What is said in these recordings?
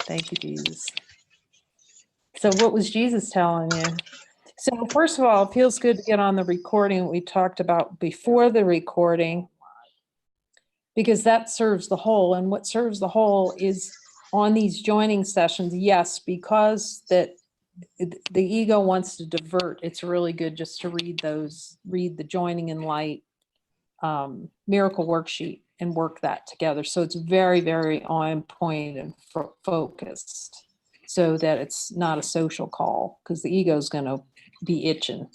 Thank you, Jesus. So what was Jesus telling you? So first of all, it feels good to get on the recording we talked about before the recording, because that serves the whole. And what serves the whole is on these joining sessions, yes, because that the ego wants to divert. It's really good just to read the Joining in Light miracle worksheet and work that together. So it's very, very on point and focused, so that it's not a social call, because the ego is going to be itching.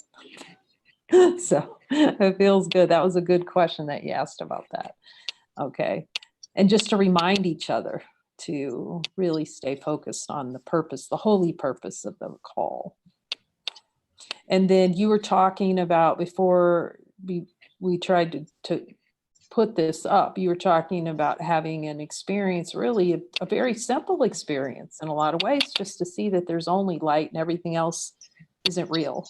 So it feels good. That was a good question that you asked about that. Okay. And just to remind each other to really stay focused on the purpose, the holy purpose of the call. And then you were talking about, before we tried to put this up, you were talking about having an experience, really a very simple experience in a lot of ways, just to see that there's only light and everything else isn't real.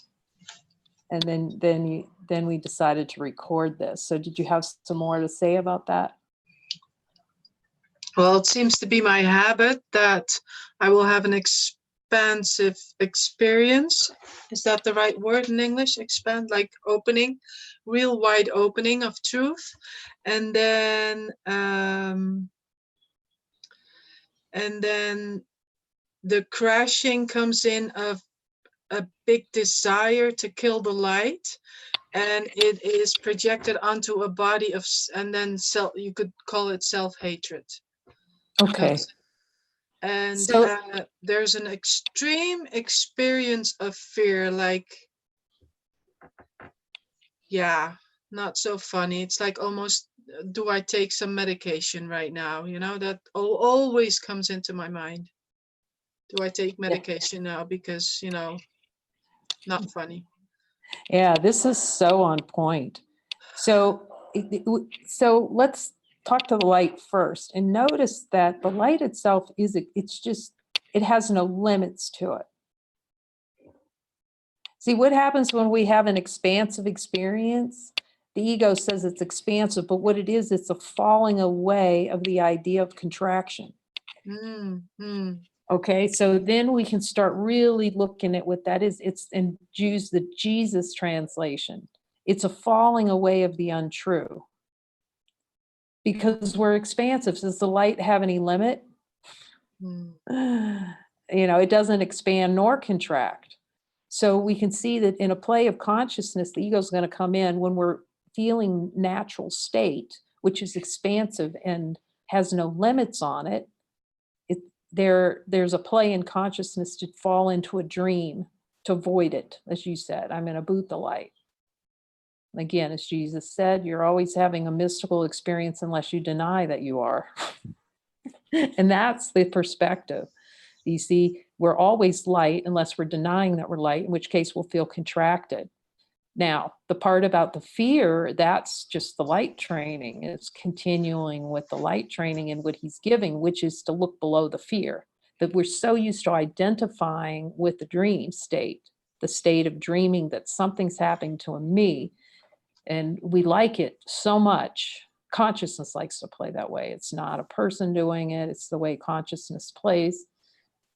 And then we decided to record this. So did you have some more to say about that? Well, it seems to be my habit that I will have an expansive experience. Is that the right word in English? Expand, like opening, real wide opening of truth. And then the crashing comes in of a big desire to kill the light, and it is projected onto a body of, and then you could call it self-hatred. Okay. And so there's an extreme experience of fear, like, yeah, not so funny. It's like almost, do I take some medication right now? You know, that always comes into my mind. Do I take medication now? Because, you know, not funny. Yeah, this is so on point. So let's talk to the light first, and notice that the light itself it has no limits to it. See, what happens when we have an expansive experience? The ego says it's expansive, but what it is, it's a falling away of the idea of contraction. Okay, so then we can start really looking at what that is. It's in the Jesus translation. It's a falling away of the untrue. Because we're expansive. Does the light have any limit? You know, it doesn't expand nor contract. So we can see that in a play of consciousness, the ego is going to come in when we're feeling natural state, which is expansive and has no limits on it. There's a play in consciousness to fall into a dream, to avoid it. As you said, I'm going to boot the light. Again, as Jesus said, you're always having a mystical experience unless you deny that you are. And that's the perspective. You see, we're always light unless we're denying that we're light, in which case we'll feel contracted. Now, the part about the fear, that's just the light training. It's continuing with the light training and what he's giving, which is to look below the fear. That we're so used to identifying with the dream state, the state of dreaming that something's happening to me, and we like it so much. Consciousness likes to play that way. It's not a person doing it. It's the way consciousness plays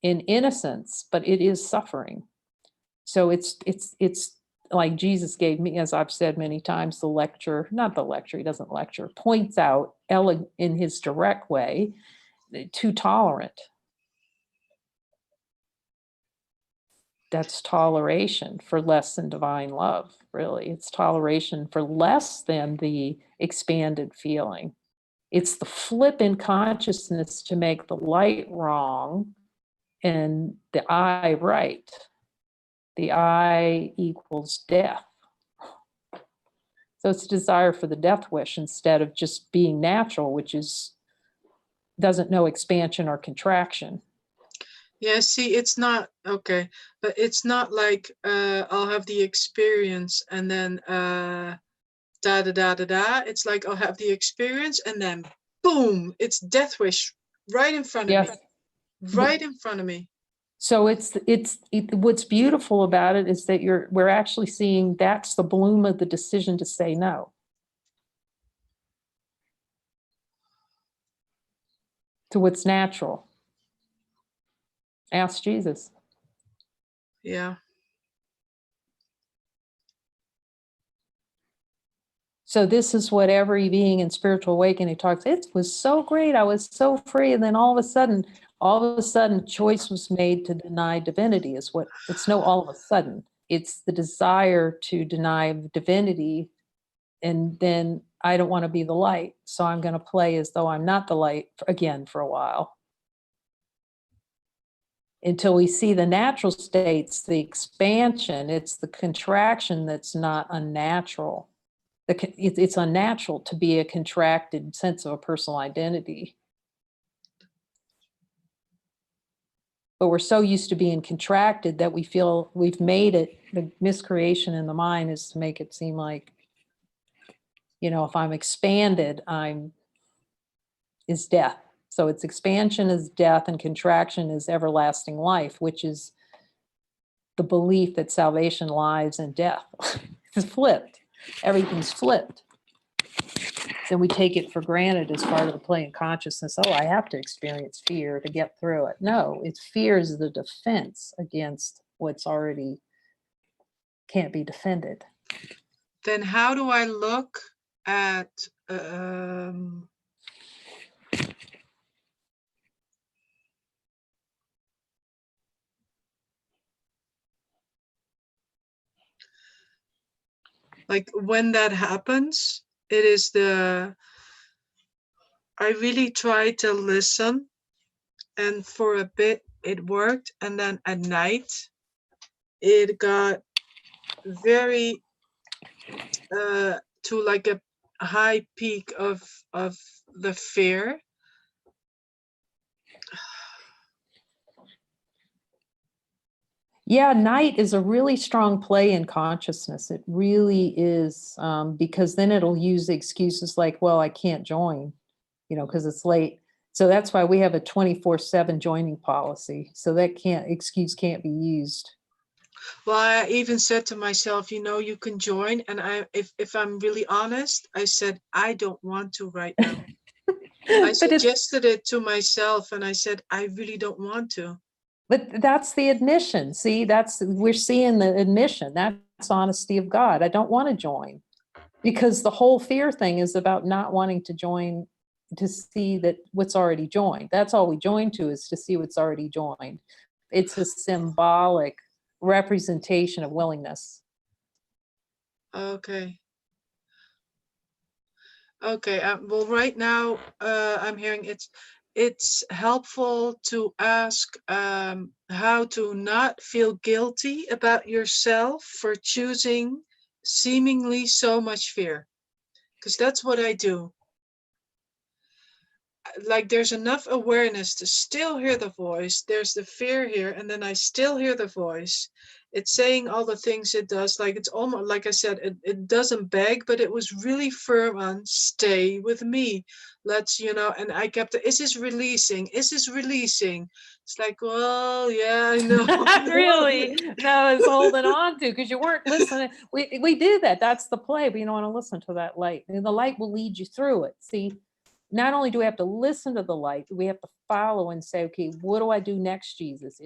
in innocence, but it is suffering. So it's like Jesus gave me, as I've said many times, the lecture, not the lecture, he doesn't lecture, points out in his direct way, too tolerant. That's toleration for less than divine love, really. It's toleration for less than the expanded feeling. It's the flip in consciousness to make the light wrong and the I right. The I equals death. So it's a desire for the death wish instead of just being natural, which doesn't know expansion or contraction. Yeah, see, it's not, okay, but it's not like I'll have the experience and then da da da da da. It's like I'll have the experience and then boom, it's death wish right in front of me. Right in front of me. So what's beautiful about it is that we're actually seeing that's the bloom of the decision to say no. To what's natural. Ask Jesus. Yeah. So this is what every being in spiritual awakening talks. It was so great. I was so free. And then all of a sudden, choice was made to deny divinity is what it's no all of a sudden. It's the desire to deny divinity. And then I don't want to be the light. So I'm going to play as though I'm not the light again for a while. Until we see the natural states, the expansion, it's the contraction that's not unnatural. It's unnatural to be a contracted sense of a personal identity. But we're so used to being contracted that we feel we've made it. The miscreation in the mind is to make it seem like, if I'm expanded, is death. So it's expansion is death and contraction is everlasting life, which is the belief that salvation lies in death. It's flipped. Everything's flipped. Then we take it for granted as part of the play in consciousness. Oh, I have to experience fear to get through it. No, it's fear is the defense against what's already can't be defended. Then how do I look at like when that happens? It is I really try to listen, and for a bit it worked, and then at night it got very to like a high peak of the fear. Yeah, night is a really strong play in consciousness. It really is, because then it'll use excuses like, well, I can't join, because it's late. So that's why we have a 24/7 joining policy. So that excuse can't be used. Well, I even said to myself, you can join. And if I'm really honest, I said, I don't want to right now. I suggested it to myself and I said, I really don't want to. But that's the admission. See, we're seeing the admission. That's honesty of God. I don't want to join, because the whole fear thing is about not wanting to join, to see that what's already joined. That's all we join to, is to see what's already joined. It's a symbolic representation of willingness. Okay. Well, right now I'm hearing it's helpful to ask how to not feel guilty about yourself for choosing seemingly so much fear, because that's what I do. Like there's enough awareness to still hear the voice. There's the fear here, and then I still hear the voice. It's saying all the things it does. Like it's almost like I said, it doesn't beg, but it was really firm on stay with me. Let's, and I kept is this releasing? Is this releasing? It's like, well, yeah, I know. Really? No, it's holding on to, because you weren't listening. We do that. That's the play, but you don't want to listen to that light. And the light will lead you through it. See, not only do we have to listen to the light, we have to follow and say, okay, what do I do next, Jesus?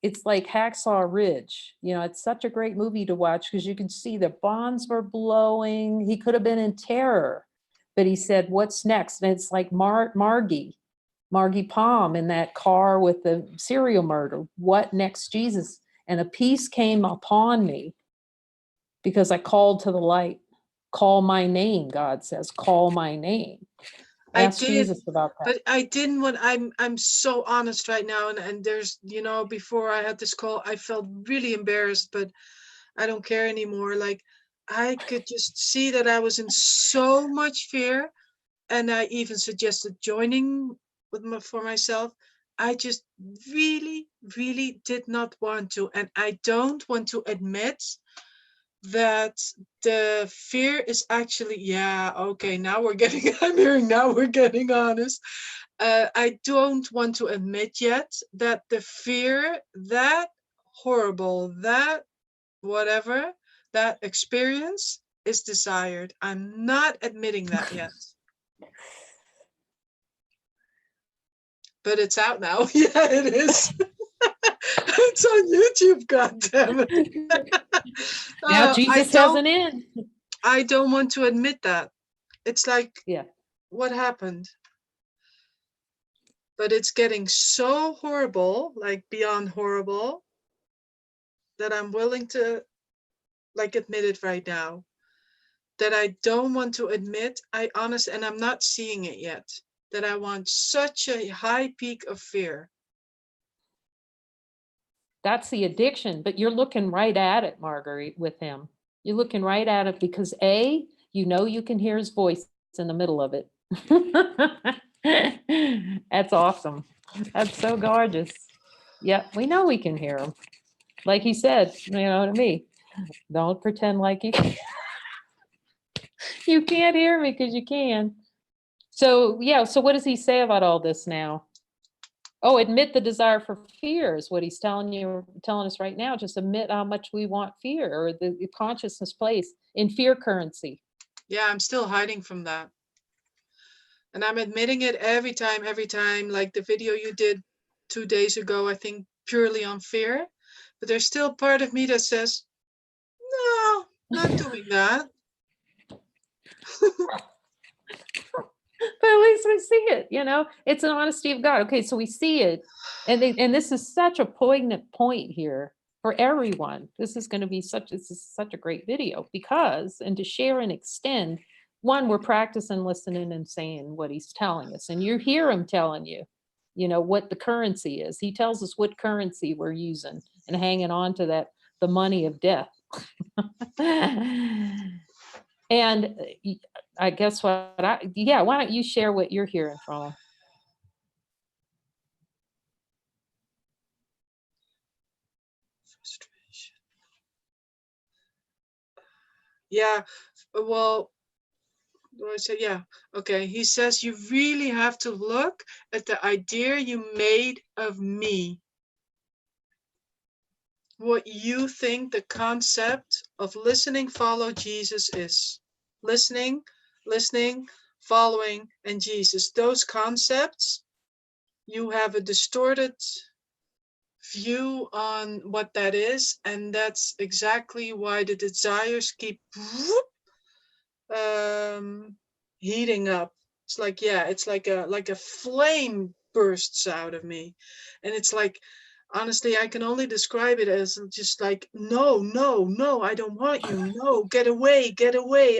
It's like Hacksaw Ridge. It's such a great movie to watch, because you can see the bombs were blowing. He could have been in terror, but he said, what's next? And it's like Margie Palm in that car with the serial murder. What next, Jesus? And a peace came upon me because I called to the light. Call my name, God says, call my name. Ask Jesus about that. But I didn't want, I'm so honest right now. And there's, before I had this call, I felt really embarrassed, but I don't care anymore. Like I could just see that I was in so much fear. And I even suggested joining for myself. I just really, really did not want to. And I don't want to admit that the fear is actually, okay, now we're getting, I'm hearing now we're getting honest. I don't want to admit yet that the fear, that horrible, that whatever, that experience is desired. I'm not admitting that yet. But it's out now. Yeah, it is. It's on YouTube, goddammit. Now Jesus has an end. I don't want to admit that. It's like, Yeah. what happened? But it's getting so horrible, like beyond horrible, that I'm willing to like admit it right now. That I don't want to admit, and I'm not seeing it yet, that I want such a high peak of fear. That's the addiction, but you're looking right at it, Marguerite, with him. You're looking right at it because A, you know you can hear his voice in the middle of it. That's awesome. That's so gorgeous. Yeah, we know we can hear him. Like he said, you know, to me, don't pretend like you you can't hear me because you can. So yeah, so what does he say about all this now? Oh, admit the desire for fear is what he's telling us right now. Just admit how much we want fear, or the consciousness place in fear currency. Yeah, I'm still hiding from that. And I'm admitting it every time, like the video you did 2 days ago, I think purely on fear. But there's still part of me that says, no, not doing that. But at least we see it, you know, it's an honesty of God. Okay, so we see it. And this is such a poignant point here for everyone. This is going to be such a great video because, and to share and extend, one, we're practicing listening and saying what he's telling us. And you hear him telling you, you know, what the currency is. He tells us what currency we're using and hanging on to that, the money of death. And I guess why don't you share what you're hearing from him? Frustration. Yeah, well, I said, yeah, okay. He says, you really have to look at the idea you made of me. What you think the concept of listening, follow Jesus is. Listening, following, and Jesus. Those concepts, you have a distorted view on what that is, and that's exactly why the desires keep heating up. It's like, yeah, it's like a flame bursts out of me, and it's like, honestly, I can only describe it as just like, no, I don't want you. No, get away.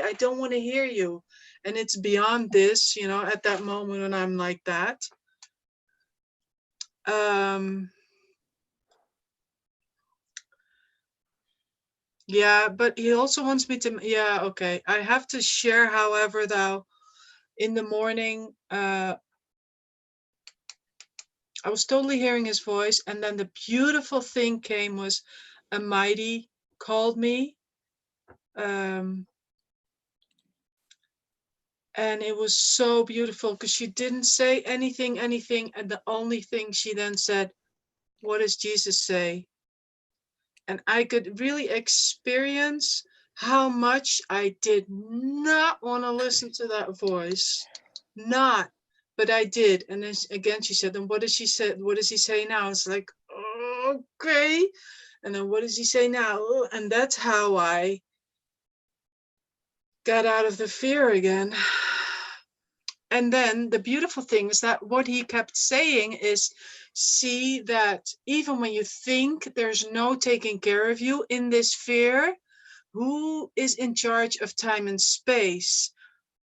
I don't want to hear you. And it's beyond this, you know, at that moment when I'm like that. Yeah, but he also wants me to, yeah, okay. I have to share, however, though, in the morning, I was totally hearing his voice, and then the beautiful thing came was a mighty called me, and it was so beautiful because she didn't say anything, and the only thing she then said, what does Jesus say? And I could really experience how much I did not want to listen to that voice, not. But I did. And then again, she said, and what does she say? What does he say now? It's like, oh, okay. And then what does he say now? And that's how I got out of the fear again. And then the beautiful thing is that what he kept saying is, see that even when you think there's no taking care of you in this fear, who is in charge of time and space?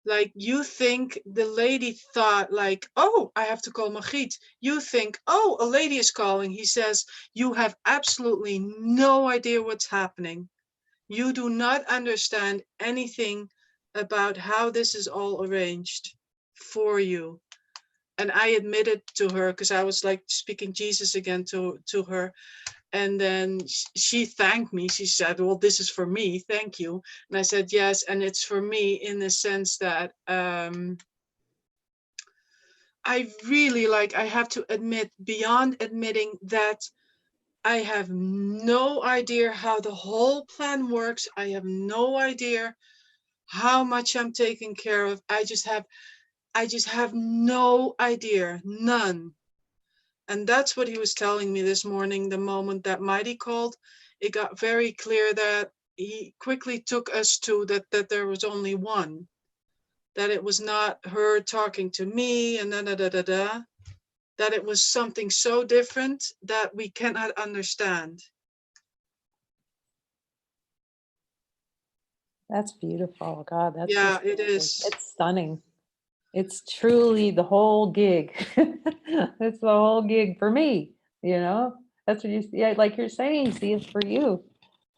Like, you think the lady thought like, oh, I have to call Margriet. You think, oh, a lady is calling. He says, you have absolutely no idea what's happening. You do not understand anything about how this is all arranged for you. And I admitted to her, because I was like speaking Jesus again to her. And then she thanked me. She said, well, this is for me. Thank you. And I said, yes. And it's for me in the sense that I really I have to admit, beyond admitting, that I have no idea how the whole plan works. I have no idea how much I'm taken care of. I just have no idea, none. And that's what he was telling me this morning. The moment that Mighty called, it got very clear that he quickly took us to that there was only one, that it was not her talking to me and that it was something so different that we cannot understand. That's beautiful. God, that's Yeah, just, it is. it's stunning. It's truly the whole gig. It's the whole gig for me, you know? That's what you see. Yeah, like you're saying, see it for you.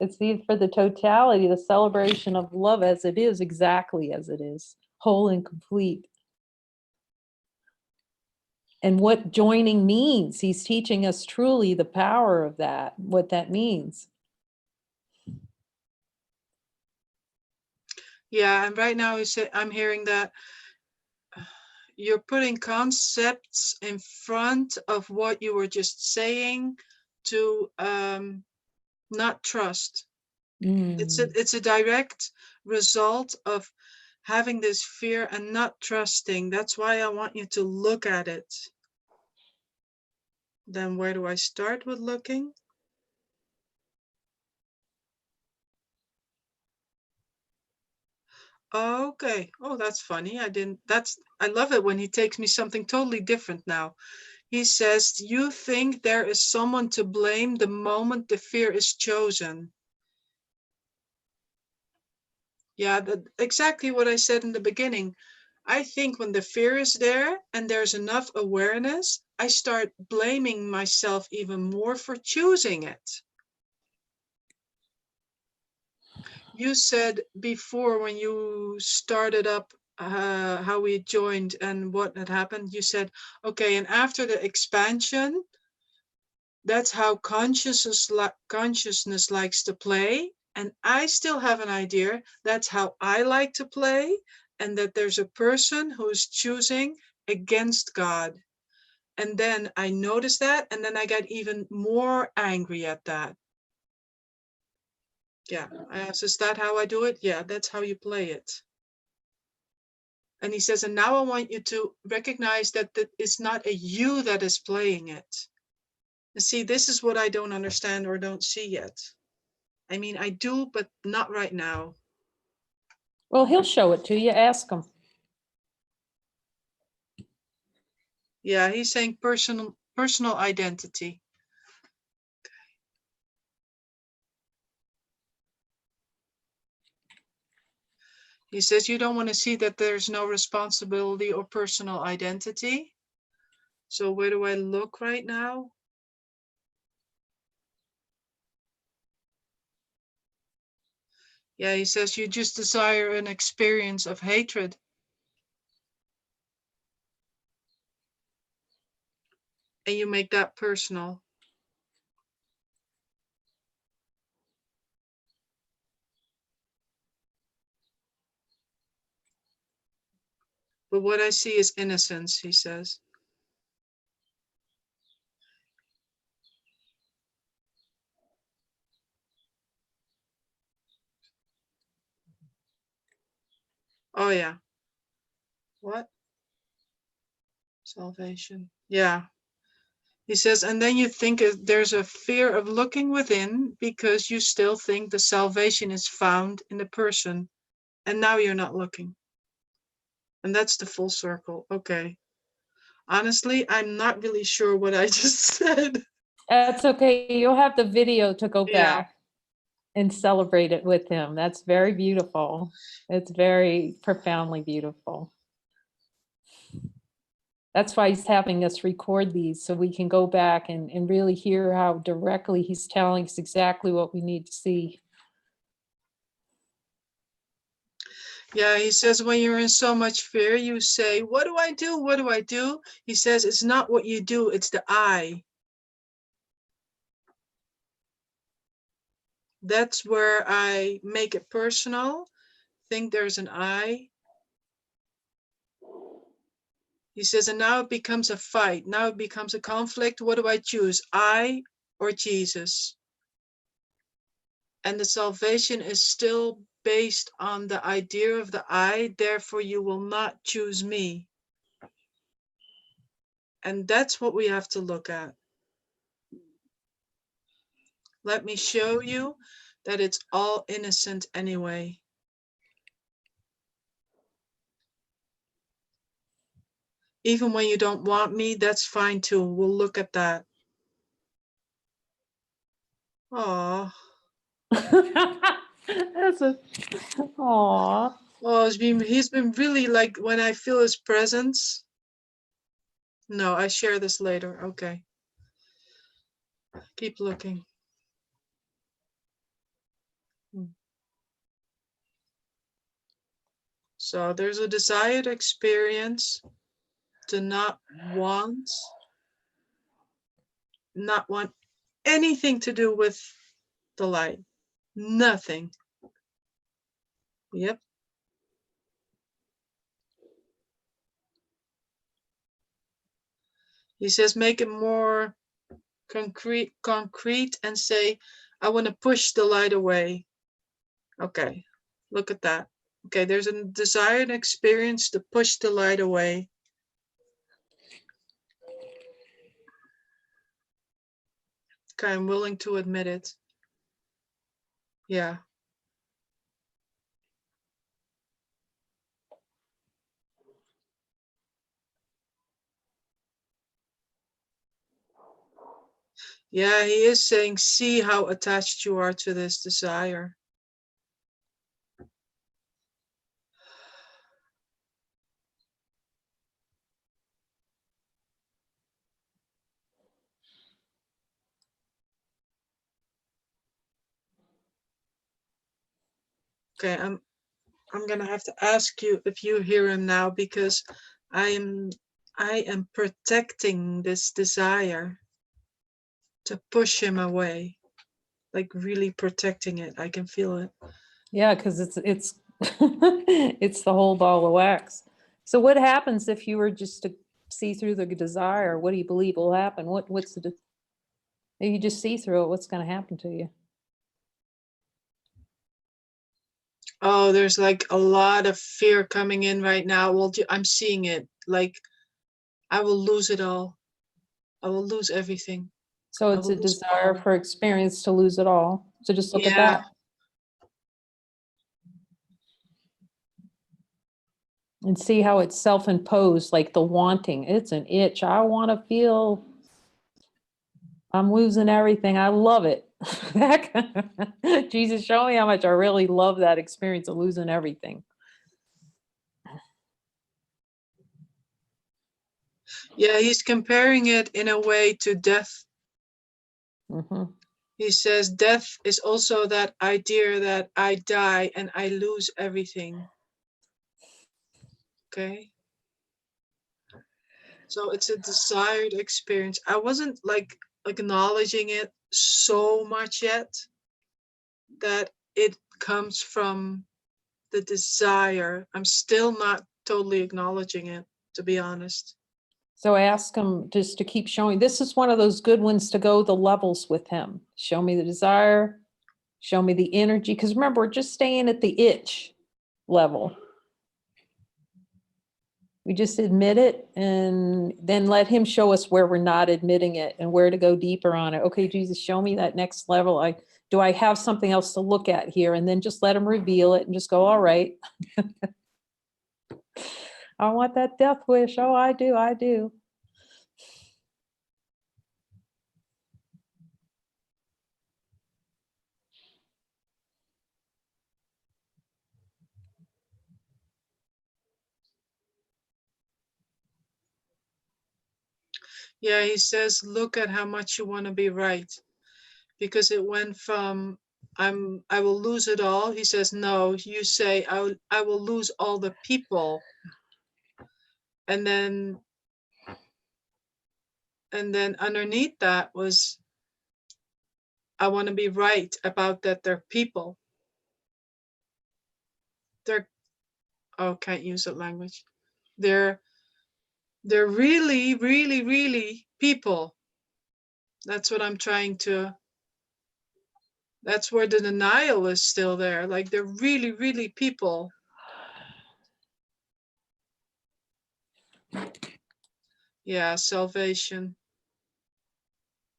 It's see it for the totality, the celebration of love as it is, exactly as it is, whole and complete. And what joining means, he's teaching us truly the power of that, what that means. Yeah, and right now I'm hearing that you're putting concepts in front of what you were just saying to not trust. It's a direct result of having this fear and not trusting. That's why I want you to look at it. Then where do I start with looking? Okay. Oh, that's funny. I love it when he takes me something totally different now. He says, you think there is someone to blame the moment the fear is chosen. Yeah, exactly what I said in the beginning. I think when the fear is there and there's enough awareness, I start blaming myself even more for choosing it. You said before when you started up how we joined and what had happened, you said, okay, and after the expansion, that's how consciousness likes to play. And I still have an idea that's how I like to play, and that there's a person who is choosing against God. And then I noticed that, and then I got even more angry at that. Yeah, I asked, is that how I do it? Yeah, that's how you play it. And he says, and now I want you to recognize that it's not a you that is playing it. And see, this is what I don't understand or don't see yet. I mean, I do, but not right now. Well, he'll show it to you. Ask him. Yeah, he's saying personal identity. He says you don't want to see that there's no responsibility or personal identity. So where do I look right now? Yeah, he says you just desire an experience of hatred. And you make that personal. But what I see is innocence, he says. Oh, yeah. What? Salvation. Yeah. He says, and then you think there's a fear of looking within because you still think the salvation is found in the person. And now you're not looking. And that's the full circle. Okay. Honestly, I'm not really sure what I just said. That's okay. You'll have the video to go Yeah. back and celebrate it with him. That's very beautiful. It's very profoundly beautiful. That's why he's having us record these so we can go back and really hear how directly he's telling us exactly what we need to see. Yeah, he says when you're in so much fear, you say, what do I do? What do I do? He says it's not what you do, it's the I. That's where I make it personal. Think there's an I. He says, and now it becomes a fight. Now it becomes a conflict. What do I choose? I or Jesus? And the salvation is still based on the idea of the I, therefore you will not choose me. And that's what we have to look at. Let me show you that it's all innocent anyway. Even when you don't want me, that's fine too. We'll look at that. Oh, That's a, aw. oh, he's been really like, when I feel his presence. No, I share this later. Okay. Keep looking. So there's a desired experience to not want anything to do with the light. Nothing. Yep. He says, make it more concrete and say, I want to push the light away. Okay, look at that. Okay, there's a desired experience to push the light away. Okay, I'm willing to admit it. Yeah. Yeah, he is saying, see how attached you are to this desire. Okay, I'm gonna have to ask you if you hear him now, because I am protecting this desire to push him away, like really protecting it. I can feel it. Yeah, because it's it's the whole ball of wax. So what happens if you were just to see through the desire? What do you believe will happen? What's the if you just see through it, what's going to happen to you? Oh, there's like a lot of fear coming in right now. Well, I'm seeing it. Like, I will lose it all. I will lose everything. So it's a desire for experience to lose it all. So just look at that. And see how it's self-imposed, like the wanting. It's an itch. I want to feel I'm losing everything. I love it. Jesus, show me how much I really love that experience of losing everything. Yeah, he's comparing it in a way to death. Mm-hmm. He says death is also that idea that I die and I lose everything. Okay. So it's a desired experience. I wasn't like acknowledging it so much yet, that it comes from the desire. I'm still not totally acknowledging it, to be honest. So ask him just to keep showing. This is one of those good ones to go the levels with him. Show me the desire, show me the energy. Because remember, we're just staying at the itch level. We just admit it and then let him show us where we're not admitting it and where to go deeper on it. Okay, Jesus, show me that next level. Do I have something else to look at here? And then just let him reveal it and just go, all right. I want that death wish. Oh, I do. I do. Yeah, he says, look at how much you want to be right. Because it went from I will lose it all. He says, no, you say I will lose all the people. And then underneath that was, I want to be right about that they're people. Can't use that language. They're really, really, really people. That's what I'm trying to, that's where the denial is still there. Like, they're really, really people. Yeah, salvation.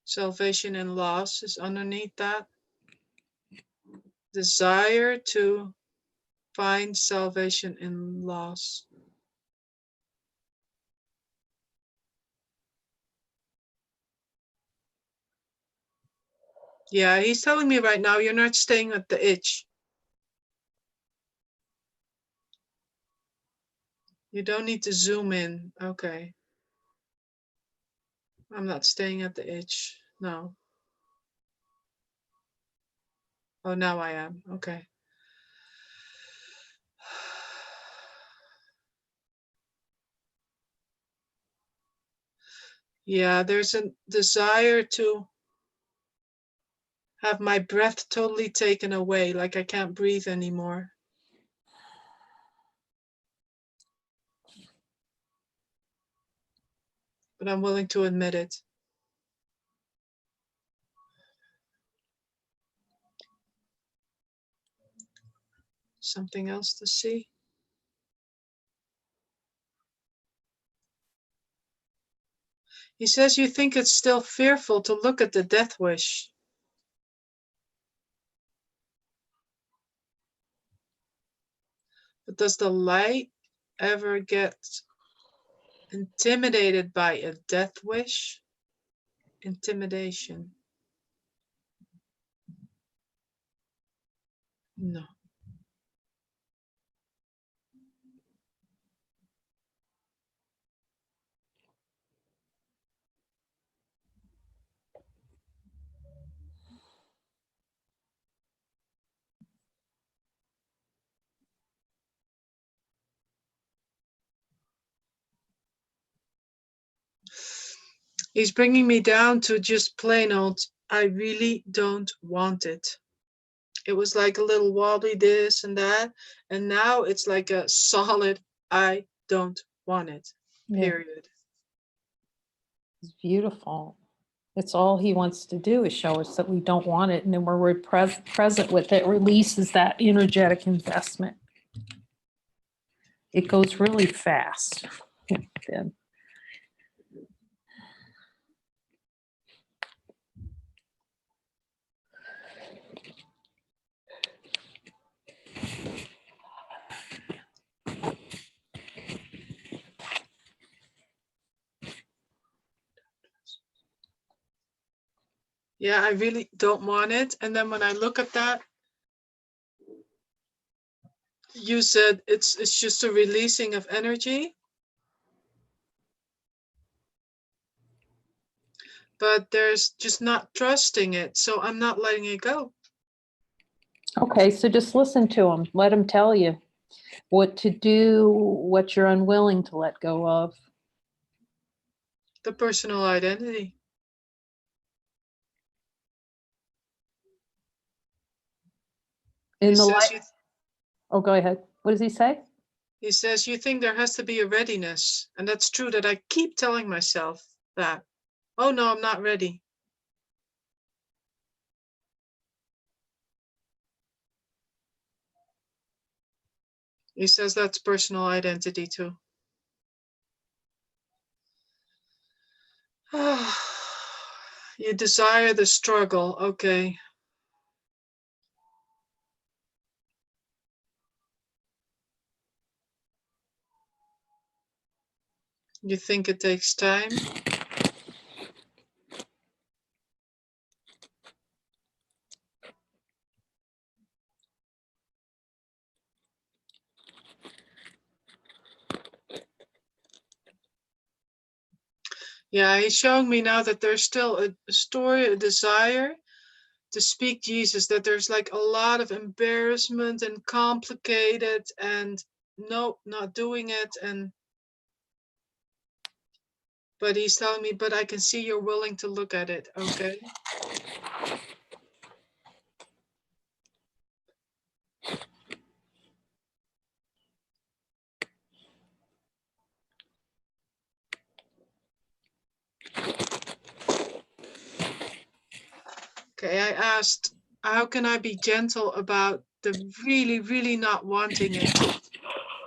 Salvation and loss is underneath that. Desire to find salvation in loss. Yeah, he's telling me right now, you're not staying at the itch. You don't need to zoom in. Okay. I'm not staying at the itch. No. Oh, now I am. Okay. Yeah, there's a desire to have my breath totally taken away, like I can't breathe anymore. But I'm willing to admit it. Something else to see? He says you think it's still fearful to look at the death wish. But does the light ever get intimidated by a death wish? Intimidation. No. He's bringing me down to just plain old, I really don't want it. It was like a little wobbly this and that. And now it's like a solid, I don't want it, period. It's beautiful. It's all he wants to do is show us that we don't want it. And then when we're present with it, releases that energetic investment. It goes really fast. Then. Yeah, I really don't want it. And then when I look at that, you said it's just a releasing of energy. But there's just not trusting it. So I'm not letting it go. Okay, so just listen to him. Let him tell you what to do, what you're unwilling to let go of. The personal identity. In He the says light. Oh, go ahead. What does he say? He says, you think there has to be a readiness. And that's true that I keep telling myself that. Oh, no, I'm not ready. He says that's personal identity too. You desire the struggle. Okay. You think it takes time? Yeah, he's showing me now that there's still a story, a desire to speak Jesus, that there's like a lot of embarrassment and complicated and no, not doing it. But he's telling me, but I can see you're willing to look at it. Okay. Okay, I asked, how can I be gentle about the really, really not wanting it?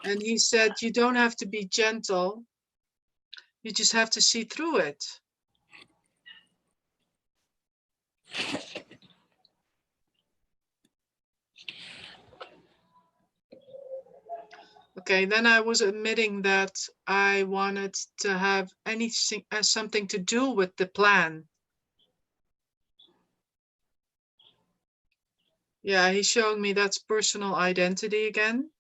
And he said, you don't have to be gentle. You just have to see through it. Okay, then I was admitting that I wanted to have anything something to do with the plan. Yeah, he's showing me that's personal identity again.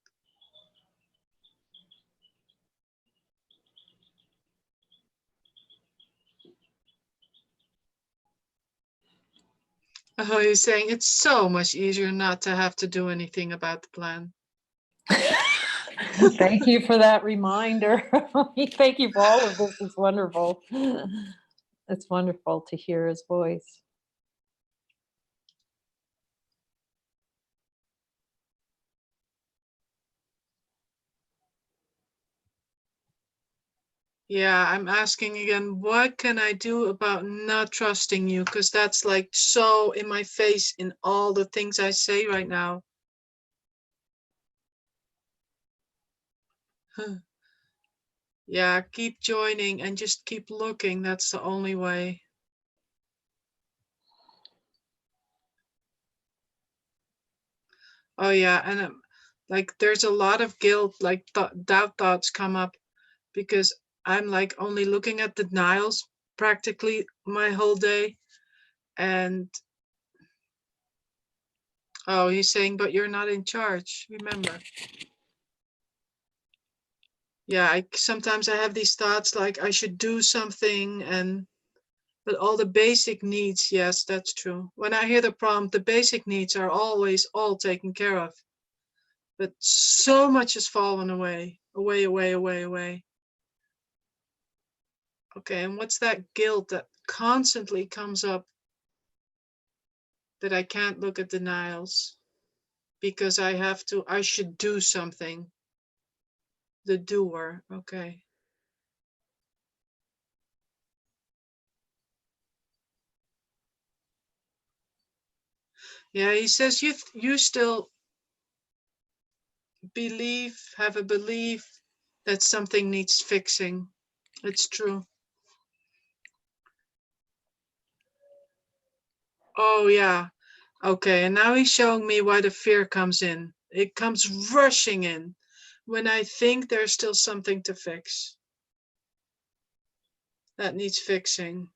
Oh, he's saying it's so much easier not to have to do anything about the plan. Thank you for that reminder. Thank you for all of this. It's wonderful. It's wonderful to hear his voice. Yeah, I'm asking again, what can I do about not trusting you? Because that's like so in my face in all the things I say right now. Yeah, keep joining and just keep looking. That's the only way. Oh yeah, and like there's a lot of guilt, like doubt thoughts come up because I'm like only looking at the denials practically my whole day. And oh, he's saying, but you're not in charge, remember. Yeah, sometimes I have these thoughts like I should do something, but all the basic needs, yes, that's true. When I hear the prompt, the basic needs are always all taken care of. But so much has fallen away. Away. Okay, and what's that guilt that constantly comes up that I can't look at denials because I should do something. The doer, okay. Yeah, he says you still have a belief that something needs fixing. It's true. Oh yeah. Okay, and now he's showing me why the fear comes in. It comes rushing in when I think there's still something to fix. That needs fixing.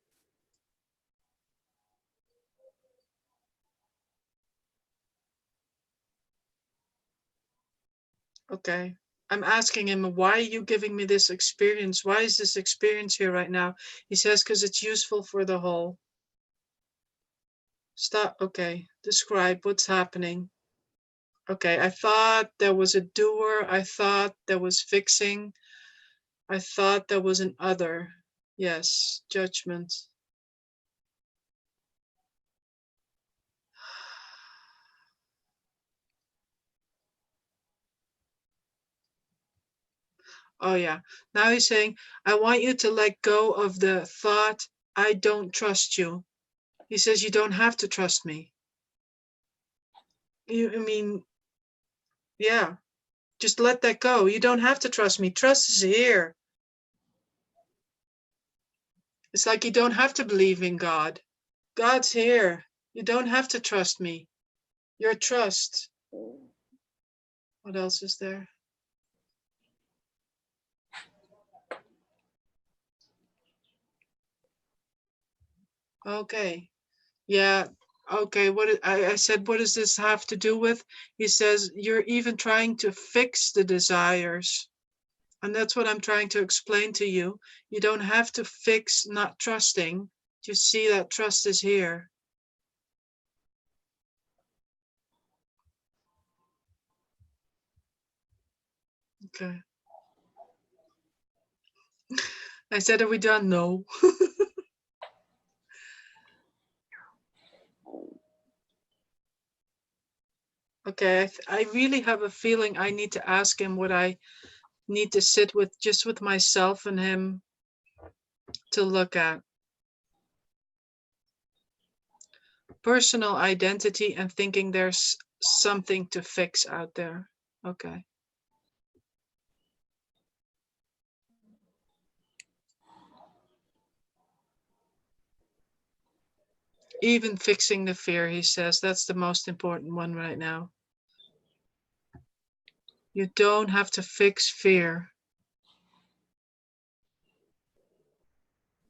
Okay. I'm asking him, why are you giving me this experience? Why is this experience here right now? He says, because it's useful for the whole. Stop. Okay. Describe what's happening. Okay. I thought there was a doer. I thought there was fixing. I thought there was an other. Yes. Judgment. Oh, yeah. Now he's saying, I want you to let go of the thought, I don't trust you. He says, you don't have to trust me. I mean, yeah, just let that go. You don't have to trust me. Trust is here. It's like you don't have to believe in God. God's here. You don't have to trust me. Your trust. What else is there? Okay. Yeah. Okay. I said, what does this have to do with? He says, you're even trying to fix the desires. And that's what I'm trying to explain to you. You don't have to fix not trusting. Just see that trust is here. Okay. I said, are we done? No. Okay, I really have a feeling I need to ask him what I need to sit with, just with myself and him to look at. Personal identity and thinking there's something to fix out there. Okay. Even fixing the fear, he says, that's the most important one right now. You don't have to fix fear.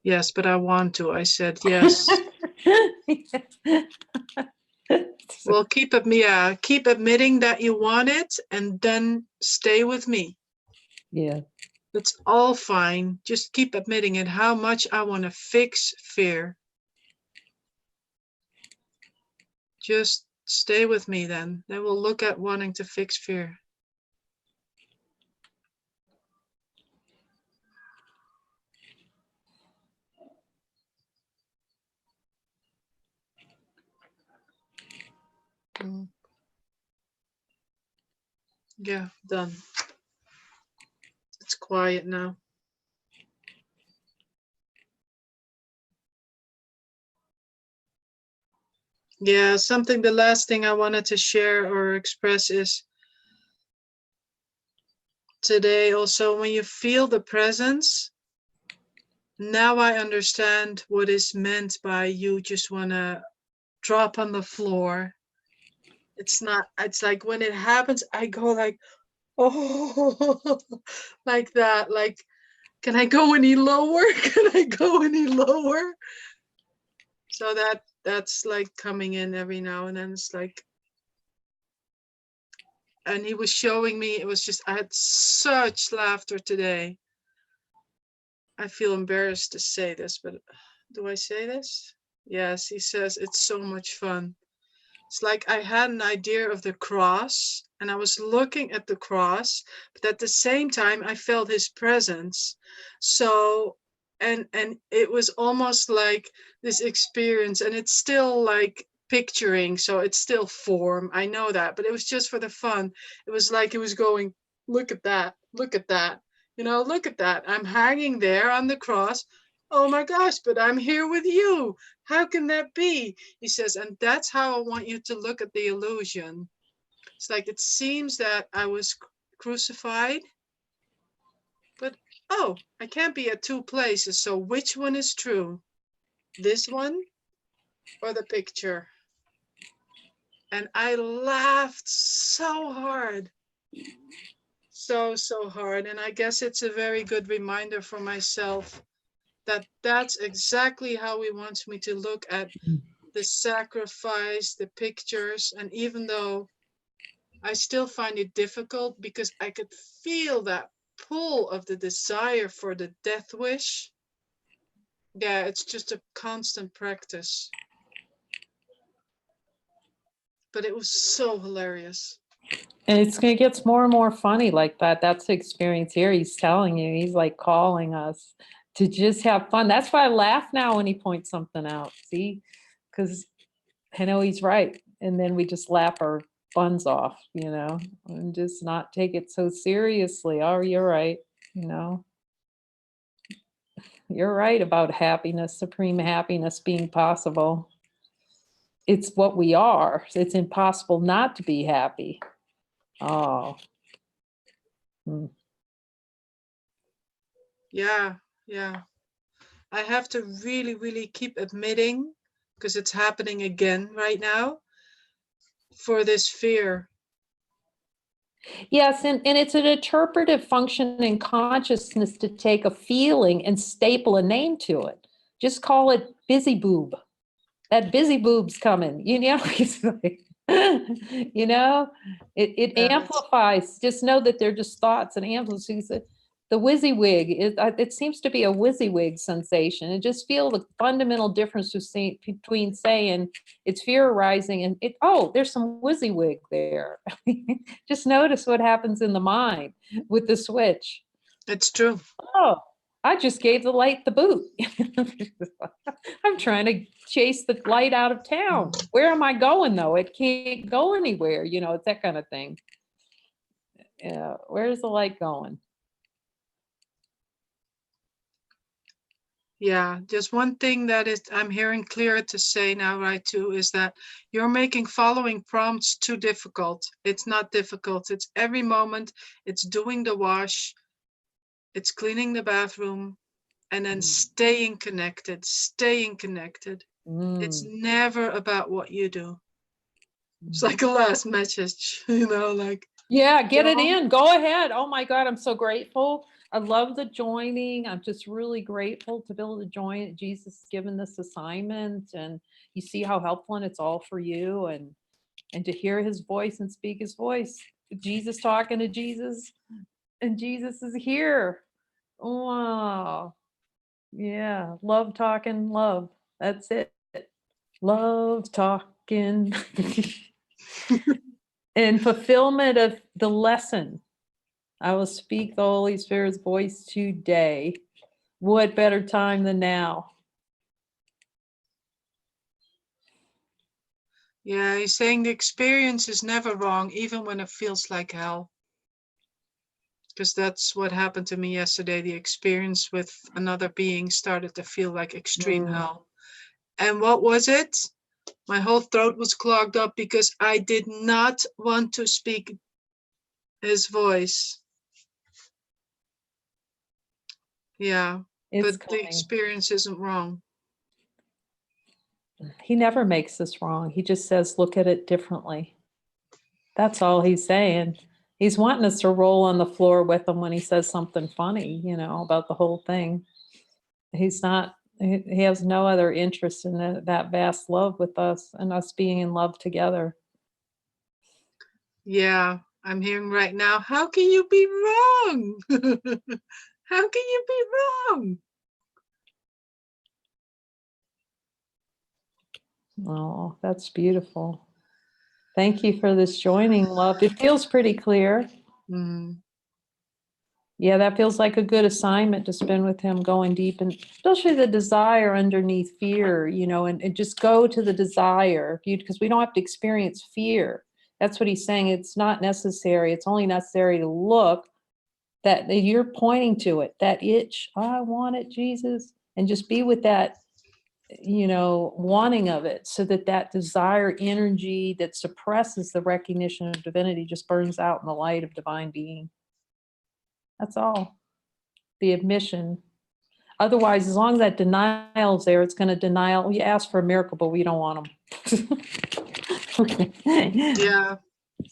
Yes, but I want to. I said, yes. Well, keep admitting that you want it and then stay with me. Yeah. It's all fine. Just keep admitting it. How much I want to fix fear. Just stay with me then. Then we'll look at wanting to fix fear. Yeah, done. It's quiet now. Yeah, the last thing I wanted to share or express is today also, when you feel the presence, now I understand what is meant by you just want to drop on the floor. It's like when it happens, I go like, oh, like that. Like, can I go any lower? Can I go any lower? So that's like coming in every now and then. It's like, and he was showing me, it was just, I had such laughter today. I feel embarrassed to say this, but do I say this? Yes, he says it's so much fun. It's like I had an idea of the cross and I was looking at the cross, but at the same time I felt his presence. So, and it was almost like this experience, and it's still like picturing, so it's still form. I know that, but it was just for the fun. It was like it was going, look at that, look at that, look at that. I'm hanging there on the cross. Oh my gosh, but I'm here with you. How can that be? He says, and that's how I want you to look at the illusion. It's like it seems that I was crucified, but oh, I can't be at two places. So which one is true? This one or the picture? And I laughed so hard. So hard. And I guess it's a very good reminder for myself that that's exactly how he wants me to look at the sacrifice, the pictures. And even though I still find it difficult because I could feel that pull of the desire for the death wish. Yeah, it's just a constant practice. But it was so hilarious. And it gets more and more funny like that. That's the experience here. He's telling you, he's like calling us to just have fun. That's why I laugh now when he points something out. See, because I know he's right. And then we just laugh our buns off, and just not take it so seriously. Oh, you're right. You're right about happiness, supreme happiness being possible. It's what we are. It's impossible not to be happy. Oh. Yeah. I have to really, really keep admitting, because it's happening again right now, for this fear. Yes, and it's an interpretive function in consciousness to take a feeling and staple a name to it. Just call it busy boob. That busy boob's coming, it's like, it amplifies. Just know that they're just thoughts and amplifies. The WYSIWYG, it seems to be a WYSIWYG sensation. And just feel the fundamental difference between saying it's fear arising and there's some WYSIWYG there. Just notice what happens in the mind with the switch. It's true. Oh, I just gave the light the boot. I'm trying to chase the light out of town. Where am I going though? It can't go anywhere. It's that kind of thing. Yeah, where's the light going? Yeah, just one thing that I'm hearing clearer to say now, right, too, is that you're making following prompts too difficult. It's not difficult. It's every moment. It's doing the wash. It's cleaning the bathroom, and then staying connected. It's Mm. never about what you do. It's like a last message, like. Yeah, get it Don't- in. Go ahead. Oh my God, I'm so grateful. I love the joining. I'm just really grateful to be able to join. Jesus has given this assignment, and you see how helpful, and it's all for you, and to hear his voice and speak his voice. Jesus talking to Jesus, and Jesus is here. Wow. Yeah. Love talking, love. That's it. Love talking. And fulfillment of the lesson. I will speak the Holy Spirit's voice today. What better time than now? Yeah, he's saying the experience is never wrong, even when it feels like hell. Because that's what happened to me yesterday. The experience with another being started to feel like extreme hell. And what was it? My whole throat was clogged up because I did not want to speak his voice. Yeah, It's but the coming. experience isn't wrong. He never makes us wrong. He just says, look at it differently. That's all he's saying. He's wanting us to roll on the floor with him when he says something funny, about the whole thing. He's not, he has no other interest in that vast love with us and us being in love together. Yeah, I'm hearing right now, how can you be wrong? How can you be wrong? Oh, that's beautiful. Thank you for this joining, love. It feels pretty clear. Mm. Yeah, that feels like a good assignment to spend with him, going deep, and especially the desire underneath fear, and just go to the desire, because we don't have to experience fear. That's what he's saying. It's not necessary. It's only necessary to look that you're pointing to it, that itch. Oh, I want it, Jesus. And just be with that, wanting of it, so that desire energy that suppresses the recognition of divinity just burns out in the light of divine being. That's all. The admission. Otherwise, as long as that denial's there, it's going to denial. You ask for a miracle, but we don't want them. Okay. Yeah,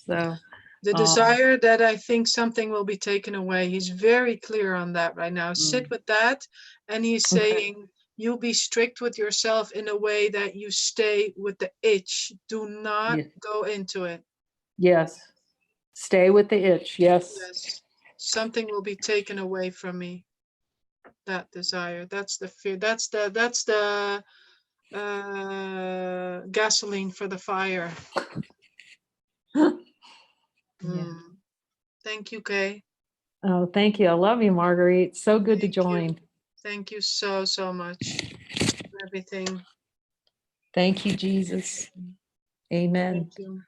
So, the desire that I think something will be taken away. He's very clear on that right now. Sit with that. And he's saying, you be strict with yourself in a way that you stay with the itch. Do not go into it. yes. Stay with the itch. Yes. Yes. Something will be taken away from me. That desire. That's the fear. That's the gasoline for the fire. Yeah. Thank you, Cay. Oh, thank you. I love you, Marguerite. So good to Thank you. join. Thank you so much for everything. Thank you, Jesus. Amen. Thank you.